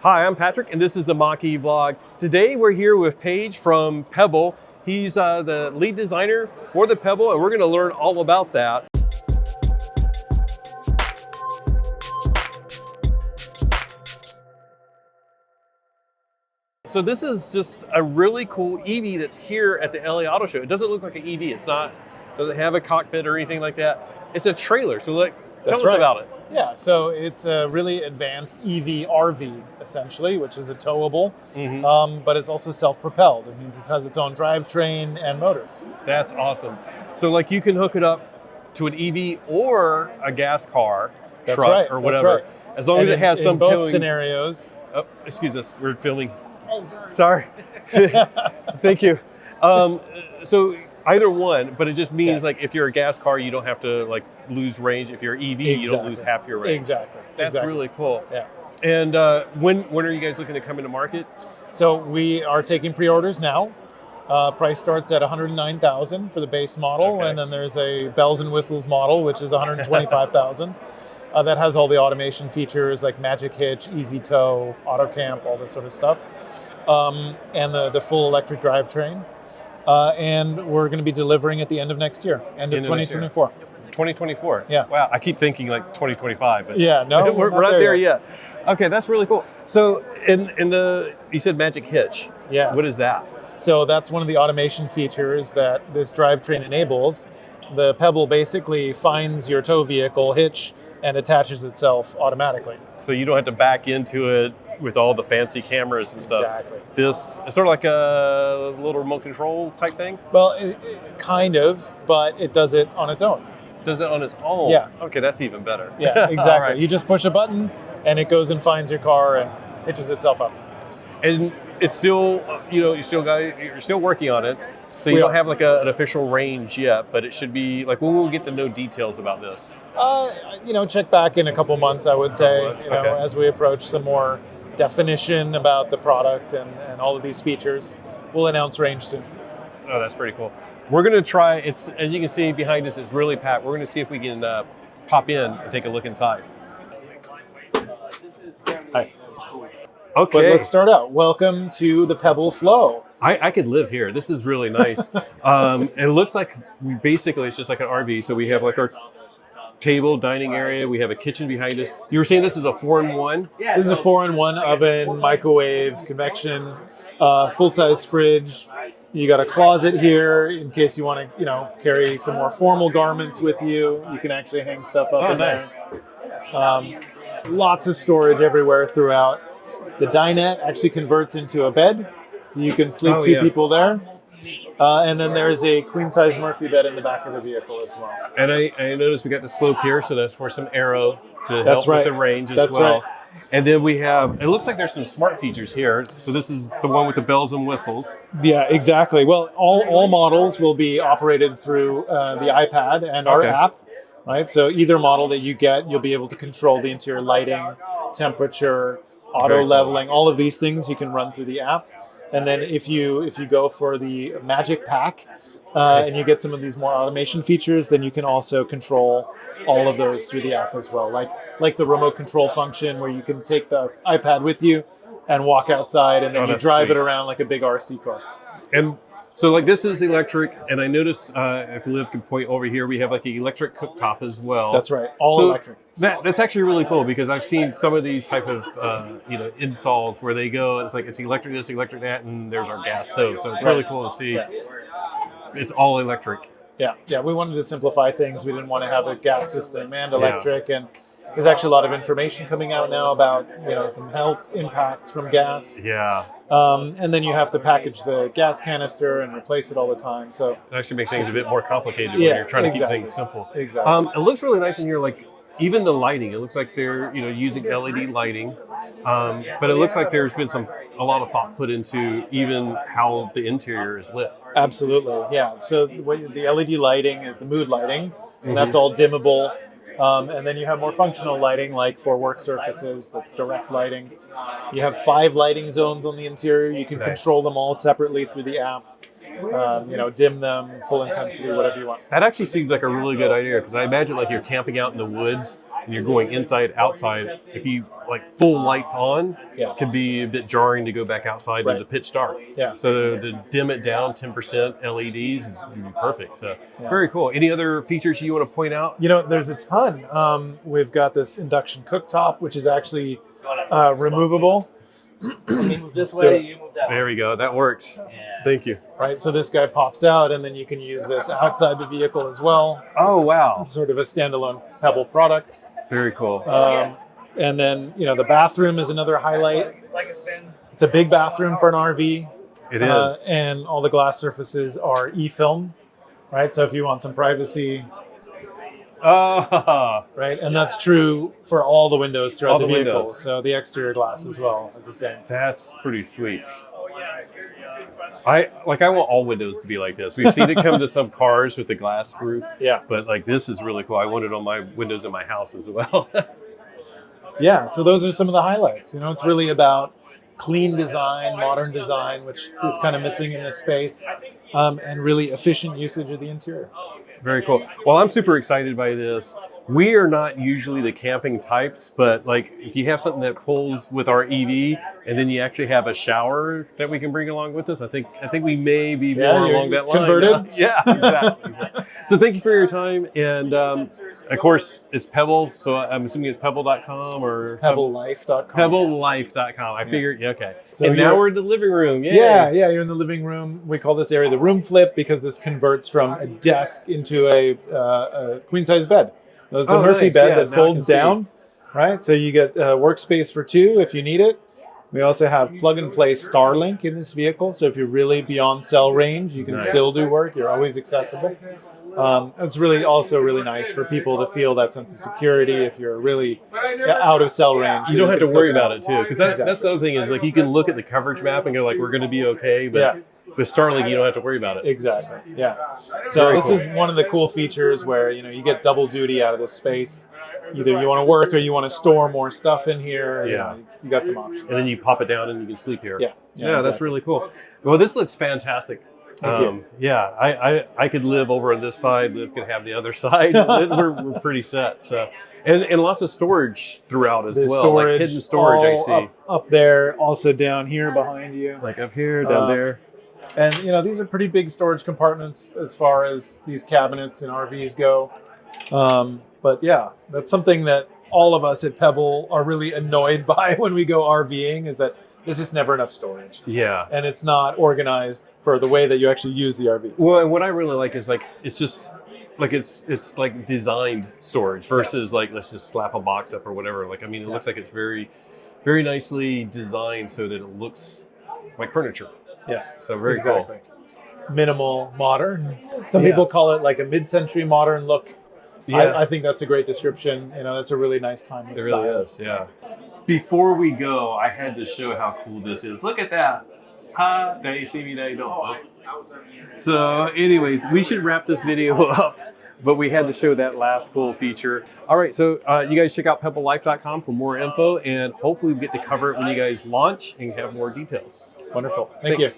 Hi, I'm Patrick, and this is the Mach-E vlog. Today we're here with Page from Pebble. He's the lead designer for the Pebble, and we're going to learn all about that. So this is just a really cool EV that's here at the LA Auto Show. It doesn't look like an EV. It's not, doesn't have a cockpit or anything like that. It's a trailer. So tell us about it. Yeah, so it's a really advanced EV RV, essentially, which is a towable, but it's also self-propelled. It means it has its own drivetrain and motors. That's awesome. So like you can hook it up to an EV or a gas car, truck, or whatever, as long as it has some both scenarios. Oh, excuse us, we're filming. Oh, sorry. Thank you. So either one, but it just means like if you're a gas car, you don't have to like lose range. If you're EV, you don't lose half your range. Exactly. That's really cool. Yeah. And when are you guys looking to come into market? So we are taking pre-orders now. Price starts at $109,000 for the base model, and then there's a bells and whistles model, which is $125,000. That has all the automation features like magic hitch, easy tow, auto camp, all this sort of stuff, and the full electric drivetrain. And we're going to be delivering at the end of next year, end of 2024. 2024? Yeah. Wow, I keep thinking like 2025. But yeah, no, we're not there yet. Okay, that's really cool. So you said magic hitch. Yes. What is that? So that's one of the automation features that this drivetrain enables. The Pebble basically finds your tow vehicle hitch and attaches itself automatically. So you don't have to back into it with all the fancy cameras and stuff. Exactly. This is sort of like a little remote control type thing? Well, kind of, but it does it on its own. Does it on its own? Yeah. Okay, that's even better. Yeah, exactly. Right. You just push a button and it goes and finds your car and hitches itself up. And it's still, you're still working on it. So you don't have like an official range yet, but it should be like, when will we get to know details about this? Check back in a couple months, I would say, Okay. as we approach some more definition about the product and all of these features. We'll announce range soon. Oh, that's pretty cool. We're going to try, as you can see behind us, it's really packed. We're going to see if we can pop in and take a look inside. Hi. Okay. But let's start out. Welcome to the Pebble Flow. I could live here. This is really nice. It looks like it's just like an RV. So we have like our table, dining area. We have a kitchen behind us. You were saying this is a 4-in-1? This is a 4-in-1 oven, microwave, convection, full-size fridge. You got a closet here in case you want to, carry some more formal garments with you. You can actually hang stuff up in there. Lots of storage everywhere throughout. The dinette actually converts into a bed. You can sleep two people there. And then there's a queen-size Murphy bed in the back of the vehicle as well. And I noticed we got the slope here, so that's for some aero to help with the range as well. Right. And then we have, it looks like there's some smart features here. So this is the one with the bells and whistles. Yeah, exactly. Well, all models will be operated through the iPad and our app, right? So either model that you get, you'll be able to control the interior lighting, temperature, auto leveling, all of these things you can run through the app. And then if you go for the Magic Pack and you get some of these more automation features, then you can also control all of those through the app as well. Like the remote control function where you can take the iPad with you and walk outside and then you drive it around like a big RC car. And so like this is electric, and I noticed if Liv can point over here, we have like an electric cooktop as well. That's right, all electric. That's actually really cool because I've seen some of these type of installs where they go, it's like it's electric this, electric that, and there's our gas stove. So it's really cool to see. It's all electric. Yeah, we wanted to simplify things. We didn't want to have a gas system and electric, and there's actually a lot of information coming out now about some health impacts from gas. Yeah. And then you have to package the gas canister and replace it all the time. So it actually makes things a bit more complicated when you're trying to keep things simple. Exactly. It looks really nice in here, like even the lighting. It looks like they're using LED lighting, but it looks like there's been a lot of thought put into even how the interior is lit. Absolutely, yeah. So the LED lighting is the mood lighting, and that's all dimmable. And then you have more functional lighting, like for work surfaces, that's direct lighting. You have 5 lighting zones on the interior. You can control them all separately through the app. Dim them, full intensity, whatever you want. That actually seems like a really good idea because I imagine like you're camping out in the woods and you're going inside, outside, if you like full lights on, can be a bit jarring to go back outside into pitch dark. Yeah. So to dim it down 10% LEDs is perfect. So very cool. Any other features you want to point out? You know, there's a ton. We've got this induction cooktop, which is actually removable. This way, you move that way. There we go. That works. Thank you. Right, so this guy pops out, and then you can use this outside the vehicle as well. Oh, wow. It's sort of a standalone Pebble product. Very cool. And then, you know, the bathroom is another highlight. It's a big bathroom for an RV. It is. And all the glass surfaces are e-film, right? So if you want some privacy, right? And that's true for all the windows throughout the vehicle. windows. So the exterior glass as well is the same. That's pretty sweet. I want all windows to be like this. We've seen it come to some cars with the glass roof. Yeah. But like this is really cool. I want it on my windows in my house as well. Yeah, so those are some of the highlights. You know, it's really about clean design, modern design, which is kind of missing in this space, and really efficient usage of the interior. Very cool. Well, I'm super excited by this. We are not usually the camping types, but like if you have something that pulls with our EV and then you actually have a shower that we can bring along with us, I think we may be more along that line. Converted? Yeah, exactly. So thank you for your time. And of course, it's Pebble. So I'm assuming it's pebble.com or It's pebblelife.com. pebblelife.com. I figured, okay. So and now we're in the living room. Yay. Yeah, you're in the living room. We call this area the room flip because this converts from a desk into a queen-size bed. It's a Murphy bed that folds down, right? So you get workspace for two if you need it. We also have plug-and-play Starlink in this vehicle. So if you're really beyond cell range, you can still do work. You're always accessible. It's really also really nice for people to feel that sense of security if you're really out of cell range. You don't have to worry about it too, because that's the other thing is like you can look at the coverage map and go like we're going to be okay, but with Starlink you don't have to worry about it. Exactly. Yeah. So this is one of the cool features where you get double duty out of this space. Either you want to work or you want to store more stuff in here. You got some options. And then you pop it down and you can sleep here. Yeah, exactly. That's really cool. Well, this looks fantastic. Yeah, I could live over on this side. Liv could have the other side. we're pretty set. So, and lots of storage throughout as well. Storage, like hidden storage, I see. Up there, also down here behind you. Like up here, down there. And these are pretty big storage compartments as far as these cabinets and RVs go. But yeah, that's something that all of us at Pebble are really annoyed by when we go RVing is that there's just never enough storage. Yeah. And it's not organized for the way that you actually use the RVs. Well, and what I really like is like, it's just like, it's like designed storage versus like, let's just slap a box up or whatever. Like, I mean, it looks like it's very, very nicely designed so that it looks like furniture. Yes. So very cool. Minimal, modern. Some people call it like a mid-century modern look. Yeah. I think that's a great description. That's a really nice timeless style. It really is, yeah. Before we go, I had to show how cool this is. Look at that. Ha, now you see me, now you don't. So anyways, we should wrap this video up, but we had to show that last cool feature. All right, so you guys check out pebblelife.com for more info, and hopefully we get to cover it when you guys launch and have more details. Wonderful. Thank you.